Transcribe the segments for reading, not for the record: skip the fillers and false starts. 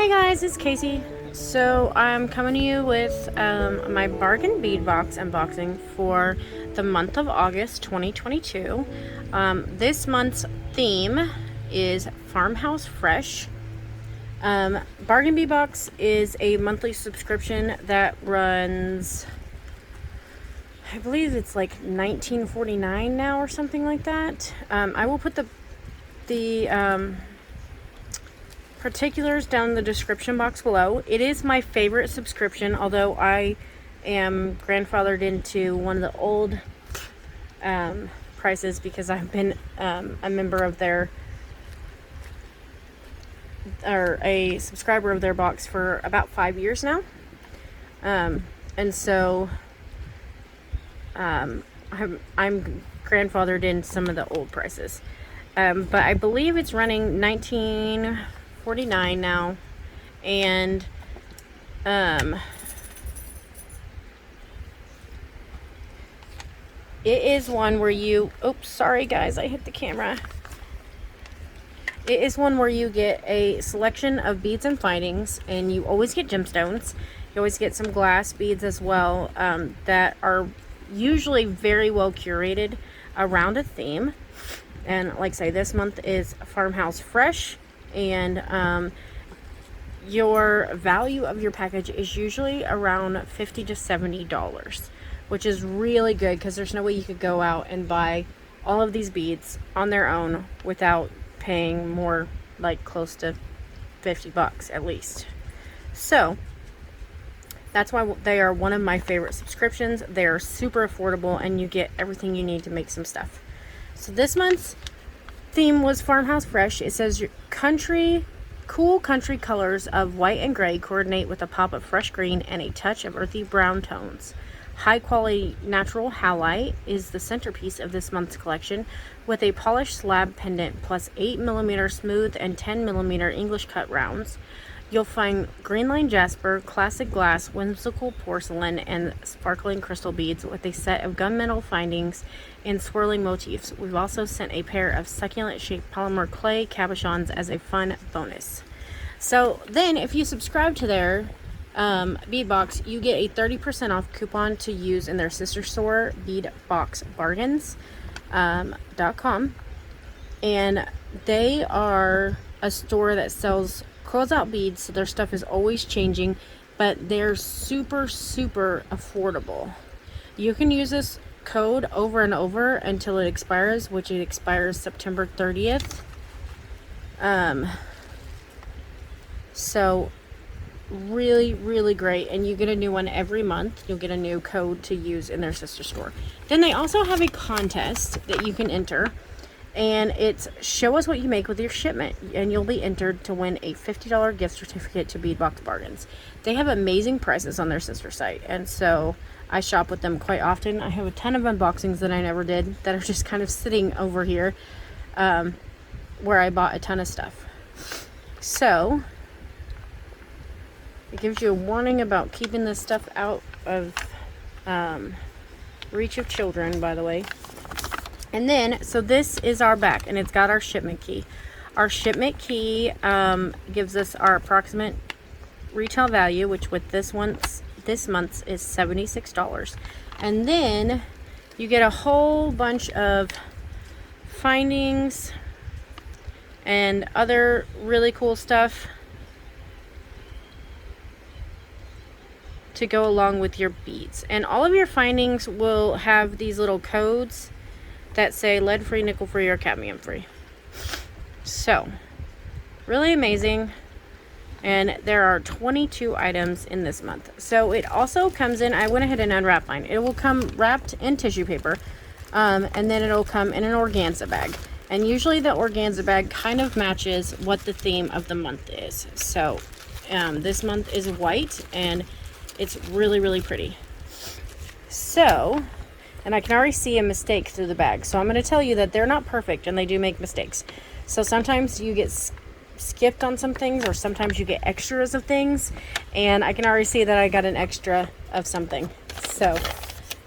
Hey guys, it's Casey. So I'm coming to you with my bargain bead box unboxing for the month of August 2022. This month's theme is Farmhouse Fresh. Bargain bead box is a monthly subscription that runs, I believe it's like $19.49 now or something like that. I will put the particulars down in the description box below. It is my favorite subscription, although I am grandfathered into one of the old prices because I've been a member of their, or a subscriber of their box for about 5 years now. And so I'm grandfathered in some of the old prices. But I believe it's running $19.49 now, and it is one where you, oops, sorry guys, I hit the camera. It is one where you get a selection of beads and findings, and you always get gemstones. You always get some glass beads as well, that are usually very well curated around a theme. And like I say, this month is Farmhouse Fresh, and your value of your package is usually around $50 to $70, which is really good because there's no way you could go out and buy all of these beads on their own without paying more, like close to $50 at least. So that's why they are one of my favorite subscriptions. They are super affordable, and you get everything you need to make some stuff. So this month's theme was Farmhouse Fresh. It says cool country colors of white and gray coordinate with a pop of fresh green and a touch of earthy brown tones. High quality natural halite is the centerpiece of this month's collection, with a polished slab pendant plus 8mm smooth and 10mm English cut rounds. You'll find green line jasper, classic glass, whimsical porcelain, and sparkling crystal beads with a set of gunmetal findings and swirling motifs. We've also sent a pair of succulent shaped polymer clay cabochons as a fun bonus. So then if you subscribe to their bead box, you get a 30% off coupon to use in their sister store, beadboxbargains.com. And they are a store that sells closeout beads, so their stuff is always changing, but they're super affordable. You can use this code over and over until it expires, which it expires September 30th. So really great, and you get a new one every month. You'll get a new code to use in their sister store. Then they also have a contest that you can enter, and it's show us what you make with your shipment, and you'll be entered to win a $50 gift certificate to Bead Box Bargains. They have amazing prices on their sister site, and so I shop with them quite often. I have a ton of unboxings that I never did that are just kind of sitting over here, where I bought a ton of stuff. So it gives you a warning about keeping this stuff out of reach of children, by the way. And then, so this is our back, and it's got our shipment key. Our shipment key gives us our approximate retail value, which with this month's is $76. And then you get a whole bunch of findings and other really cool stuff to go along with your beads. And all of your findings will have these little codes that say lead free, nickel free, or cadmium free. So really amazing. And there are 22 items in this month. So it also comes in, I went ahead and unwrapped mine. It will come wrapped in tissue paper, and then it'll come in an organza bag. And usually the organza bag kind of matches what the theme of the month is. So this month is white, and it's really pretty. So, and I can already see a mistake through the bag. So I'm going to tell you that they're not perfect, and they do make mistakes. So sometimes you get skipped on some things, or sometimes you get extras of things, and I can already see that I got an extra of something. So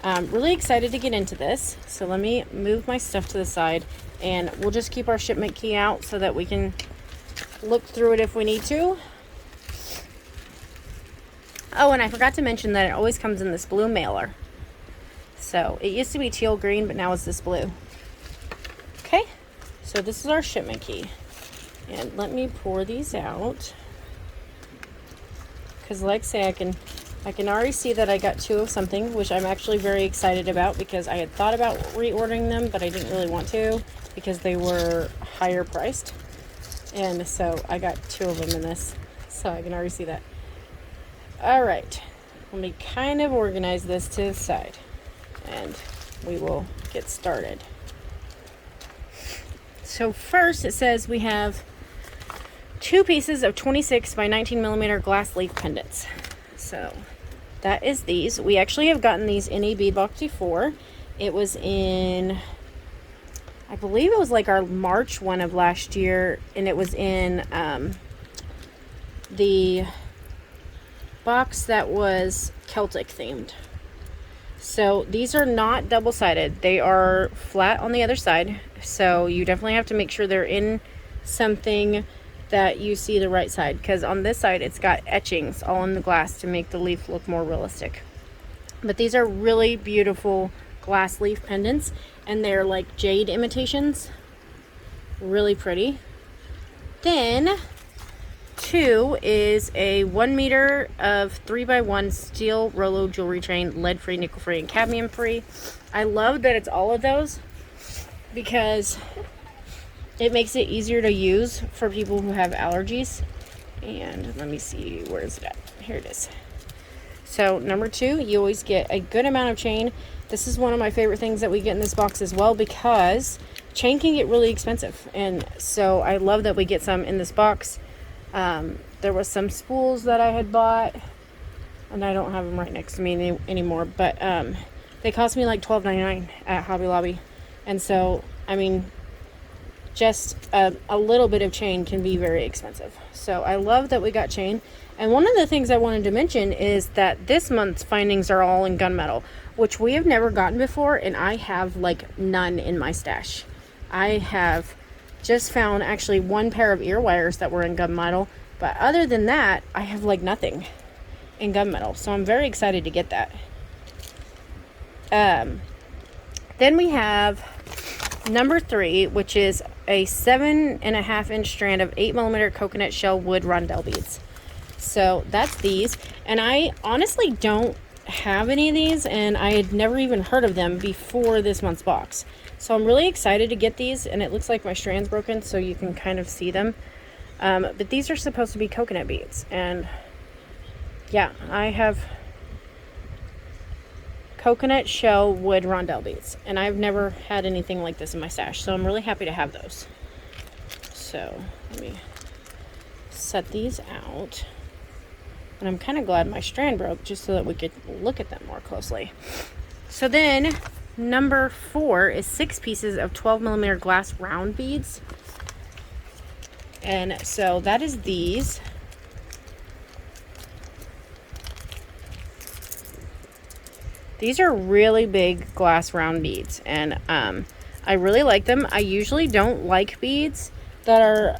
I'm really excited to get into this. So let me move my stuff to the side, and we'll just keep our shipment key out so that we can look through it if we need to. Oh, and I forgot to mention that it always comes in this blue mailer. So it used to be teal green, but now it's this blue. Okay, so this is our shipment key. And let me pour these out. Because like I say, I can already see that I got 2 of something, which I'm actually very excited about because I had thought about reordering them, but I didn't really want to because they were higher priced. And so I got 2 of them in this. So I can already see that. All right, let me kind of organize this to the side and we will get started. So first it says we have 2 pieces of 26 by 19 millimeter glass leaf pendants. So that is these. We actually have gotten these in a bead box before. It was in, I believe it was like our March one of last year, and it was in the box that was Celtic themed. So these are not double-sided. They are flat on the other side. So you definitely have to make sure they're in something that you see the right side, because on this side it's got etchings all in the glass to make the leaf look more realistic. But these are really beautiful glass leaf pendants, and they're like jade imitations. Really pretty. Then 2 is a 1 meter of 3x1 steel Rolo jewelry chain, lead free, nickel free, and cadmium free. I love that it's all of those because it makes it easier to use for people who have allergies. And let me see, where is it at? Here it is. So number 2, you always get a good amount of chain. This is one of my favorite things that we get in this box as well, because chain can get really expensive. And so I love that we get some in this box. There was some spools that I had bought, and I don't have them right next to me anymore, but they cost me like $12.99 at Hobby Lobby. And so, I mean, just a little bit of chain can be very expensive. So I love that we got chain. And one of the things I wanted to mention is that this month's findings are all in gunmetal, which we have never gotten before, and I have like none in my stash. I have just found actually 1 pair of ear wires that were in gunmetal, but other than that, I have like nothing in gunmetal. So I'm very excited to get that. Then we have number 3, which is a 7.5 inch strand of 8 millimeter coconut shell wood rondelle beads. So that's these, and I honestly don't have any of these, and I had never even heard of them before this month's box. So I'm really excited to get these, and it looks like my strand's broken so you can kind of see them. But these are supposed to be coconut beads, and yeah, I have coconut shell wood rondelle beads, and I've never had anything like this in my stash, so I'm really happy to have those. So let me set these out, and I'm kind of glad my strand broke just so that we could look at them more closely. So then number 4 is 6 pieces of 12 millimeter glass round beads, and so that is these. These are really big glass round beads, and I really like them. I usually don't like beads that are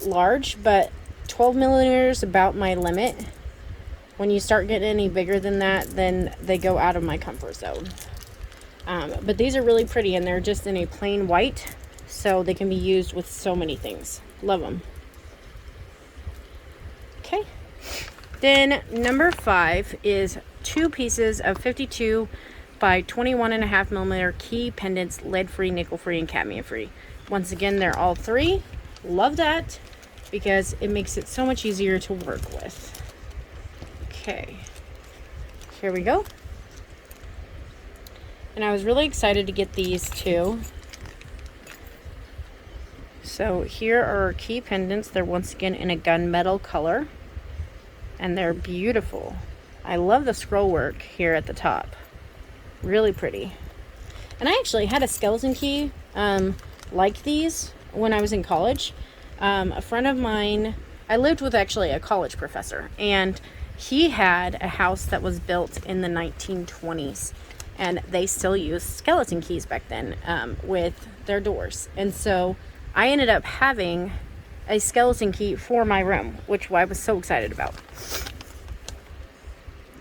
large, but 12 millimeters is about my limit. When you start getting any bigger than that, then they go out of my comfort zone. But these are really pretty, and they're just in a plain white, so they can be used with so many things. Love them. Okay. Then number 5 is 2 pieces of 52 by 21.5 millimeter key pendants, lead free, nickel free, and cadmium free. Once again, they're all 3. Love that because it makes it so much easier to work with. Okay, here we go. And I was really excited to get these too. So here are our key pendants. They're once again in a gunmetal color, and they're beautiful. I love the scroll work here at the top. Really pretty. And I actually had a skeleton key like these when I was in college. A friend of mine, I lived with actually a college professor, and he had a house that was built in the 1920s, and they still used skeleton keys back then with their doors. And so I ended up having a skeleton key for my room, which I was so excited about.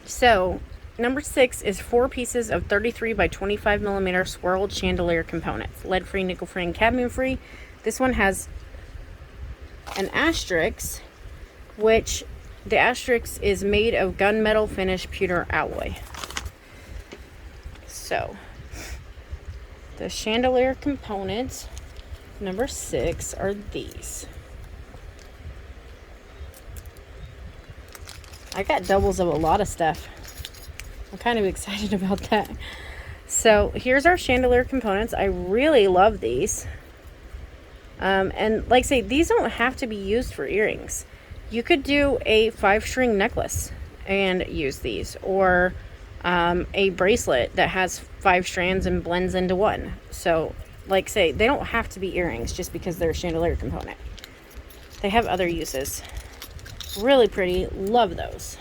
So number 6 is 4 pieces of 33 by 25 millimeter swirled chandelier components, lead free, nickel free, and cadmium free. This one has an asterisk, which the asterisk is made of gunmetal finish pewter alloy. So the chandelier components, number 6, are these. I got doubles of a lot of stuff. I'm kind of excited about that. So here's our chandelier components. I really love these. And like I say, these don't have to be used for earrings. You could do a 5-string necklace and use these, or a bracelet that has 5 strands and blends into one. So like I say, they don't have to be earrings just because they're a chandelier component. They have other uses. Really pretty. Love those.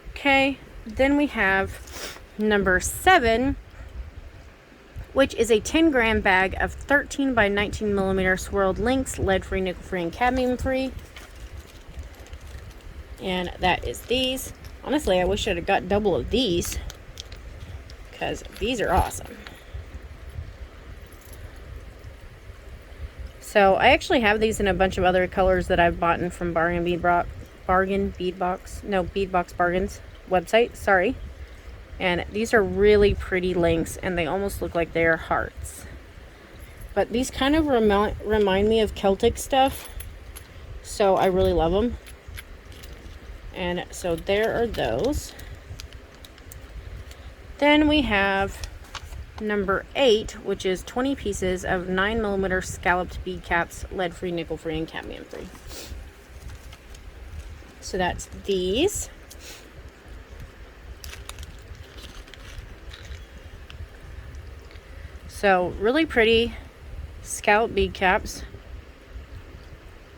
Okay, then we have number 7, which is a 10-gram bag of 13 by 19 millimeter swirled links, lead free, nickel free, and cadmium free. And that is these. Honestly, I wish I'd have got double of these, because these are awesome. So I actually have these in a bunch of other colors that I've bought from Bead Box Bargains website, sorry. And these are really pretty links, and they almost look like they're hearts. But these kind of remind me of Celtic stuff, so I really love them. And so there are those. Then we have number 8, which is 20 pieces of 9 millimeter scalloped bead caps, lead free, nickel free, and cadmium free. So that's these. So really pretty scallop bead caps,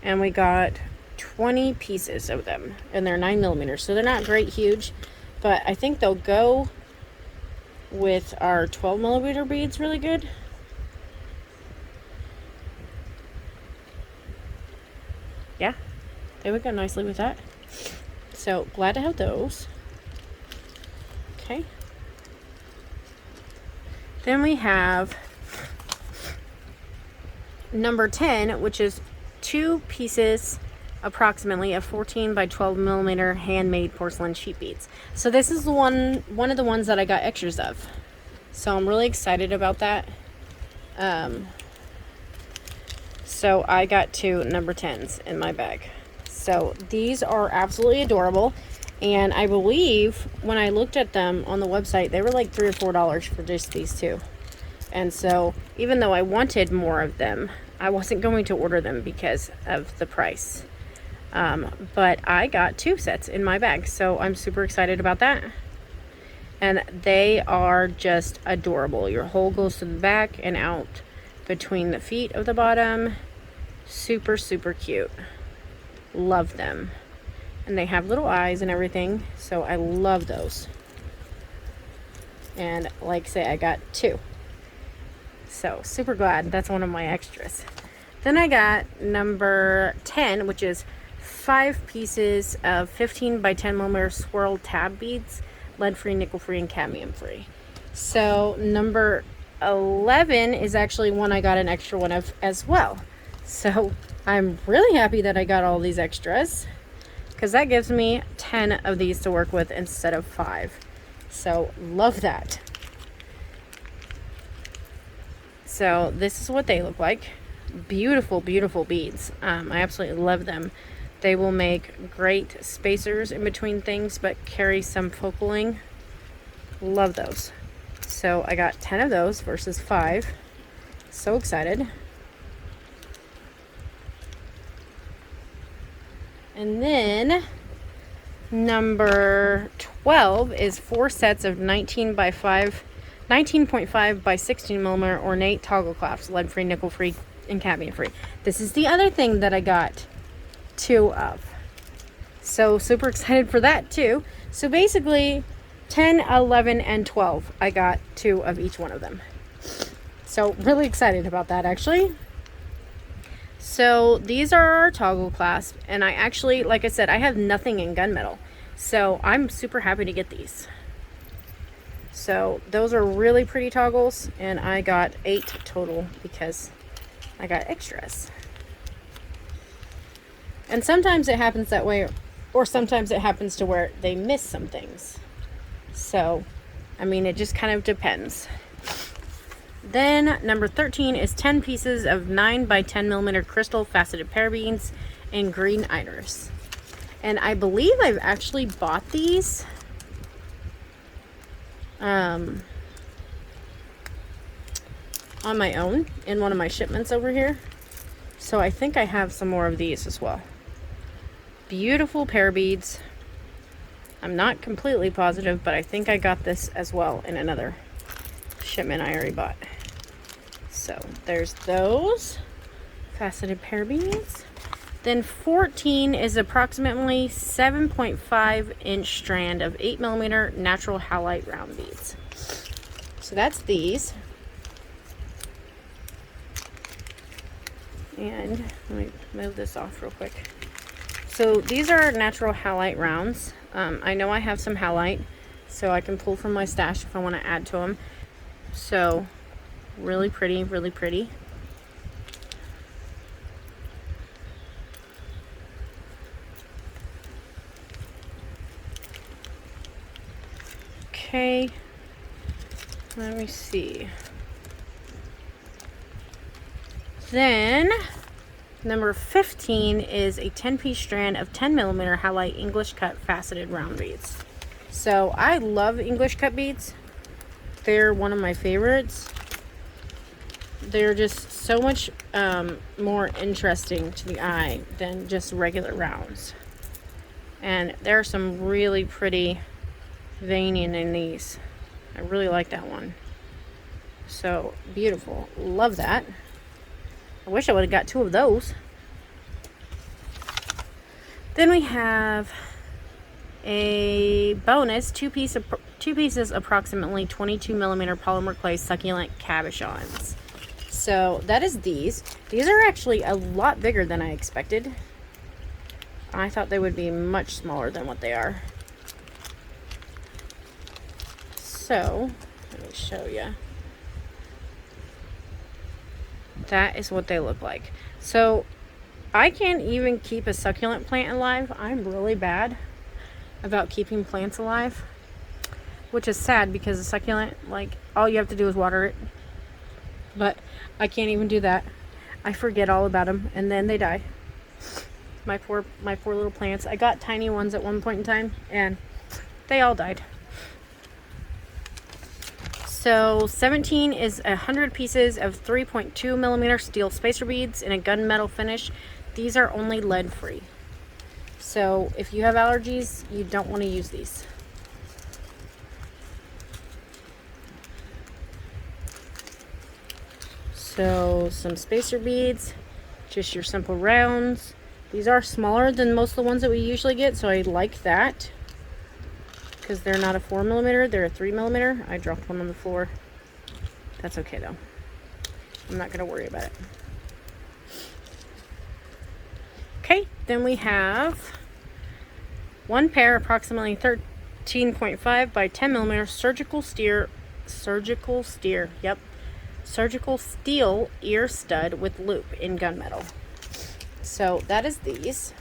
and we got 20 pieces of them, and they're 9 millimeters, so they're not great huge, but I think they'll go with our 12 millimeter beads really good. Yeah, they would go nicely with that. So glad to have those. Okay. Then we have number 10, which is 2 pieces approximately of 14 by 12 millimeter handmade porcelain sheep beads. So this is the one of the ones that I got extras of. So I'm really excited about that. So I got 2 number 10s in my bag. So these are absolutely adorable. And I believe when I looked at them on the website, they were like $3 or $4 for just these 2. And so even though I wanted more of them, I wasn't going to order them because of the price. But I got 2 sets in my bag, so I'm super excited about that. And they are just adorable. Your hole goes to the back and out between the feet of the bottom. Super, super cute. Love them. And they have little eyes and everything, so I love those. And like I say, I got 2. So super glad that's one of my extras. Then I got number 10, which is 5 pieces of 15 by 10 millimeter Swirl Tab Beads, lead free, nickel free, and cadmium free. So number 11 is actually one I got an extra one of as well. So I'm really happy that I got all these extras, because that gives me 10 of these to work with instead of 5. So love that. So this is what they look like. Beautiful, beautiful beads. I absolutely love them. They will make great spacers in between things, but carry some focaling. Love those. So I got 10 of those versus 5. So excited. And then number 12 is 4 sets of 19.5 by 16 millimeter ornate toggle clasps, lead free, nickel free, and cadmium free. This is the other thing that I got 2 of. So super excited for that too. So basically 10, 11, and 12. I got 2 of each one of them. So really excited about that actually. So these are our toggle clasps, and I actually, like I said, I have nothing in gunmetal. So I'm super happy to get these. So those are really pretty toggles, and I got 8 total because I got extras. And sometimes it happens that way, or sometimes it happens to where they miss some things. So, I mean, it just kind of depends. Then number 13 is 10 pieces of 9 by 10 millimeter crystal faceted pear beads in green iris. And I believe I've actually bought these on my own in one of my shipments over here. So I think I have some more of these as well. Beautiful pear beads. I'm not completely positive, but I think I got this as well in another shipment I already bought. So there's those faceted pear beads. Then 14 is approximately 7.5 inch strand of 8 millimeter natural halite round beads. So that's these. And let me move this off real quick. So these are natural halite rounds. I know I have some halite, so I can pull from my stash if I want to add to them. So really pretty, really pretty. Okay, let me see. Then number 15 is a 10-piece strand of 10 millimeter halite English cut faceted round beads. So I love English cut beads. They're one of my favorites. They're just so much more interesting to the eye than just regular rounds. And there are some really pretty veining in these. I really like that one. So beautiful. Love that. I wish I would have got 2 of those. Then we have a bonus 2 pieces approximately 22 millimeter polymer clay succulent cabochons. So that is these. These are actually a lot bigger than I expected. I thought they would be much smaller than what they are. So let me show you. That is what they look like. So I can't even keep a succulent plant alive. I'm really bad about keeping plants alive, which is sad because a succulent, like, all you have to do is water it. But I can't even do that. I forget all about them and then they die. My poor little plants. I got tiny ones at one point in time and they all died. So 17 is 100 pieces of 3.2 millimeter steel spacer beads in a gunmetal finish. These are only lead free. So if you have allergies, you don't want to use these. So some spacer beads, just your simple rounds. These are smaller than most of the ones that we usually get, so I like that. Because they're not a 4 millimeter, they're a 3 millimeter. I dropped one on the floor. That's okay though. I'm not gonna worry about it. Okay, then we have 1 pair, approximately 13.5 by 10 millimeter surgical steel ear stud with loop in gunmetal. So that is these.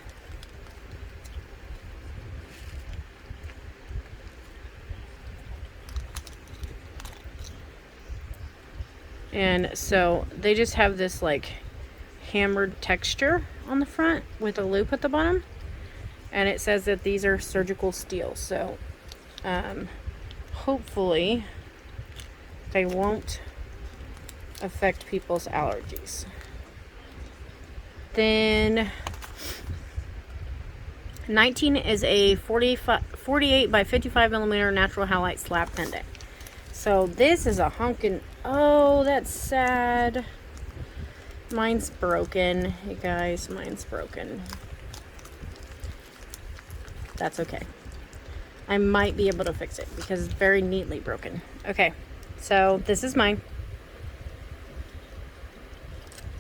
And so they just have this like hammered texture on the front with a loop at the bottom. And it says that these are surgical steel. So hopefully they won't affect people's allergies. Then 19 is a 48 by 55 millimeter natural halite slab pendant. So this is a honkin', oh, that's sad. Mine's broken, you guys, mine's broken. That's okay. I might be able to fix it because it's very neatly broken. Okay, so this is mine.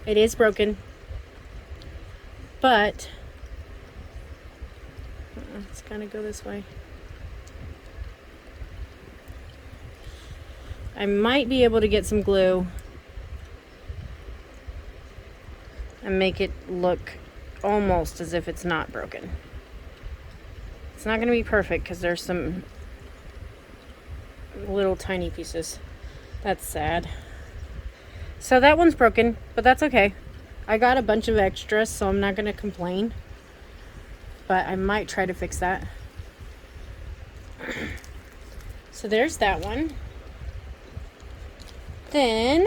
It is broken, but Let's kind of go this way. I might be able to get some glue and make it look almost as if it's not broken. It's not going to be perfect because there's some little tiny pieces. That's sad. So that one's broken, but that's okay. I got a bunch of extras, so I'm not going to complain. But I might try to fix that. So there's that one. Then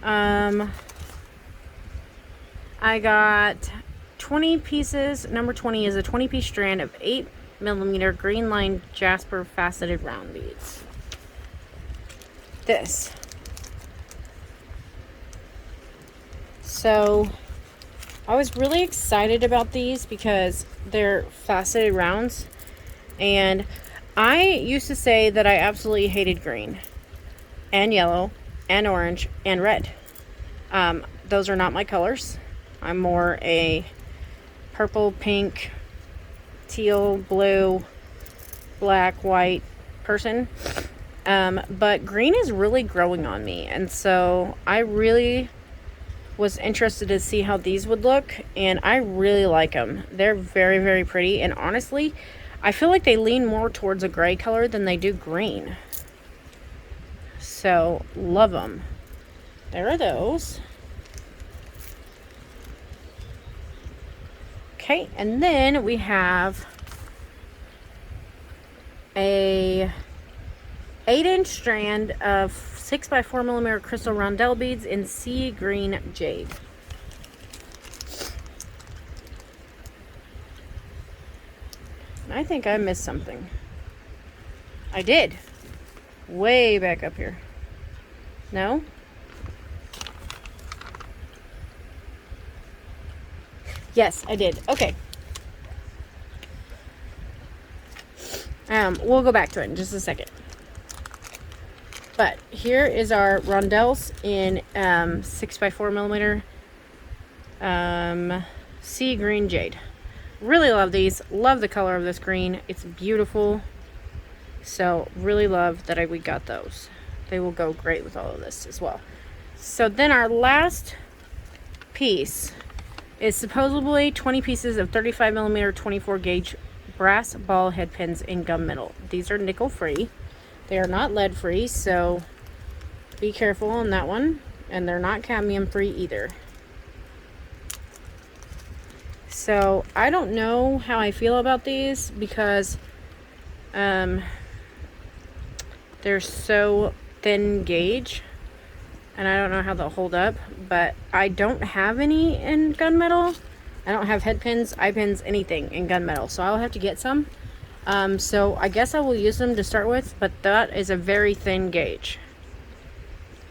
I got 20 pieces. Number 20 is a 20-piece strand of 8mm green line jasper faceted round beads. This. So I was really excited about these because they're faceted rounds, and I used to say that I absolutely hated green and yellow and orange and red. Those are not my colors. I'm more a purple, pink, teal, blue, black, white person. But green is really growing on me, and so I really was interested to see how these would look, and I really like them. They're very, very pretty, and honestly, I feel like they lean more towards a gray color than they do green. So, love them. There are those. Okay, and then we have a 8-inch strand of 6x4mm crystal rondelle beads in sea green jade. I think I missed something. I did. Way back up here. No? Yes, I did. Okay. We'll go back to it in just a second. But here is our rondelles in 6x4mm sea green jade. Really love these. Love the color of this green. It's beautiful. So really love that we got those. They will go great with all of this as well. So then our last piece is supposedly 20 pieces of 35mm 24 gauge brass ball head pins in gunmetal. These are nickel free. They are not lead free, so be careful on that one. And they're not cadmium free either. So I don't know how I feel about these because they're so thin gauge, and I don't know how they'll hold up. But I don't have any in gunmetal. I don't have head pins, eye pins, anything in gunmetal, so I'll have to get some. So I guess I will use them to start with, but that is a very thin gauge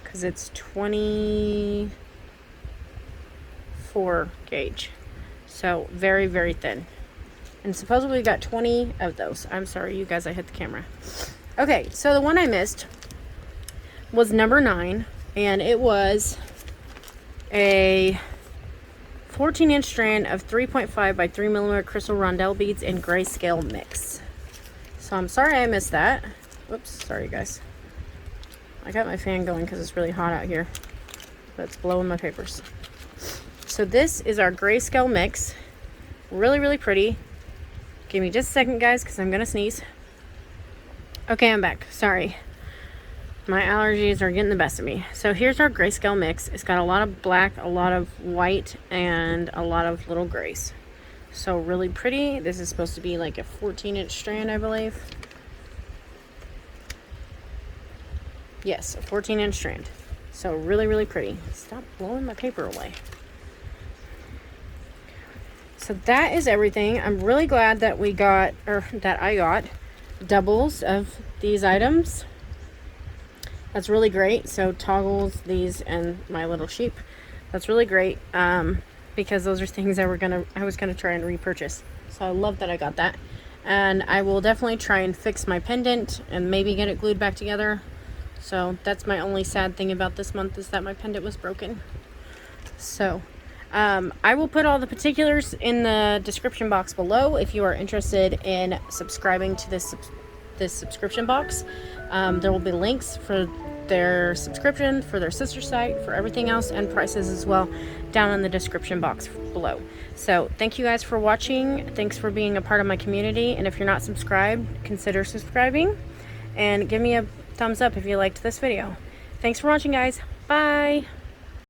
because it's 24 gauge. So very, very thin. And supposedly we got 20 of those. I'm sorry, you guys, I hit the camera. Okay, so the one I missed was number 9, and it was a 14-inch strand of 3.5 by 3mm crystal rondelle beads in Grayscale mix. So I'm sorry I missed that. Whoops, sorry guys. I got my fan going because it's really hot out here. But it's blowing my papers. So this is our Grayscale mix. Really, really pretty. Give me just a second, guys, because I'm going to sneeze. Okay, I'm back. Sorry. My allergies are getting the best of me. So here's our Grayscale mix. It's got a lot of black, a lot of white, and a lot of little grays. So really pretty. This is supposed to be like a 14-inch strand, I believe. Yes, a 14-inch strand. So really, really pretty. Stop blowing my paper away. So that is everything. I'm really glad that we got, or that I got, doubles of these items. That's really great. So toggles, these, and my little sheep. That's really great. Because those are things I was gonna try and repurchase. So I love that I got that. And I will definitely try and fix my pendant and maybe get it glued back together. So that's my only sad thing about this month, is that my pendant was broken. So I will put all the particulars in the description box below if you are interested in subscribing to this subscription box. There will be links for their subscription, for their sister site, for everything else, and prices as well down in the description box below. So thank you guys for watching. Thanks for being a part of my community, and if you're not subscribed, consider subscribing and give me a thumbs up if you liked this video. Thanks for watching, guys. Bye.